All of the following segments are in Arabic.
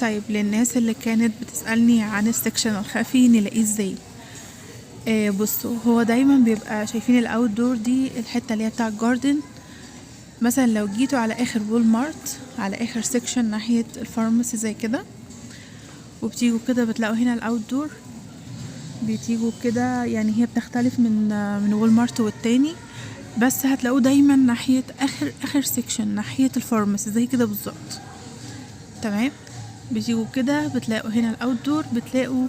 طيب للناس اللي كانت بتسألني عن السكشن الخفي نلاقيه ازاي؟ بصوا، هو دايما بيبقى شايفين الاوت دور دي الحته اللي هي بتاع الجاردن. مثلا لو جيتوا على اخر وول مارت، على اخر سكشن ناحيه الفارماسي زي كده، وبتيجوا كده بتلاقوا هنا الاوت دور، بتيجوا كده يعني هي بتختلف من وول مارت والتاني، بس هتلاقوه دايما ناحيه اخر سكشن ناحيه الفارماسي زي كده بالظبط. تمام، بتيجوا كده بتلاقوا هنا الاوت دور، بتلاقوا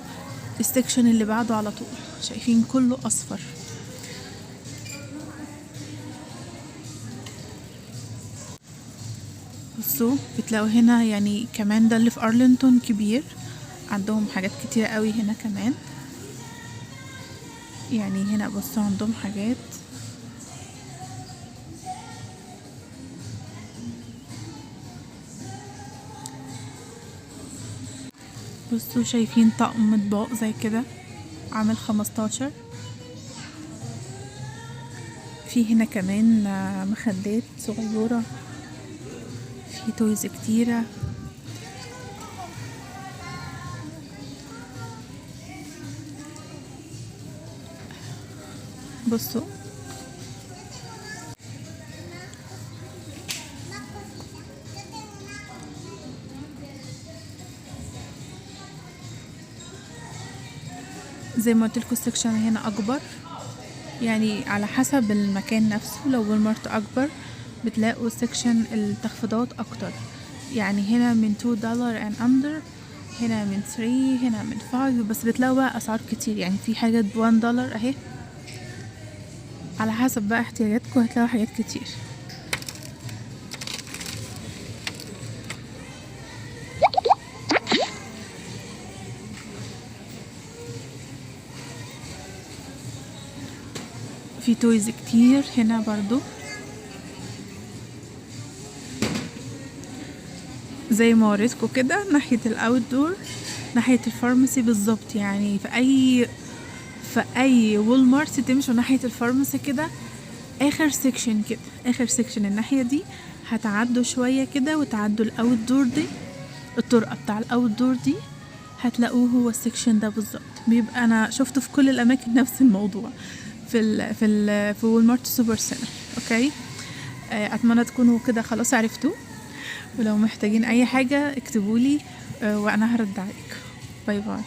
السكشن اللي بعده على طول شايفين كله اصفر. بصوا بتلاقوا هنا يعني كمان ده اللي في ارلينتون كبير، عندهم حاجات كتيرة قوي هنا كمان. يعني هنا بصوا عندهم حاجات، بصوا شايفين طقم اطباق زي كده عامل 15. في هنا كمان مخدات صغيرة، في تويز كتيرة. بصوا زي ما قلت لكم السكشن هنا اكبر، يعني على حسب المكان نفسه. لو والمارت اكبر بتلاقوا سكشن التخفيضات اكتر، يعني هنا من $2 and under، هنا من 3، هنا من 5، بس بتلاقوا بقى اسعار كتير، يعني في حاجات $1 اهي. على حسب بقى احتياجاتكم هتلاقوا حاجات كتير. في تويز كتير هنا برضو زي ما وريتكم كده ناحية الاوت دور ناحية الفارماسي بالظبط. يعني في اي وول مارت تمشوا ناحية الفارماسي كده، اخر سيكشن كده، اخر سيكشن الناحية دي هتعدوا شوية كده وتعدوا الاوت دور دي، الطرقة بتاع الاوت دور دي هتلاقوه هو السيكشن ده بالظبط. بيبقى انا شفته في كل الاماكن نفس الموضوع في وول مارت سوبر سنتر. اوكي، اتمنى تكونوا كده خلاص عرفتوا، ولو محتاجين اي حاجة اكتبولي وانا هرد عليك. باي باي.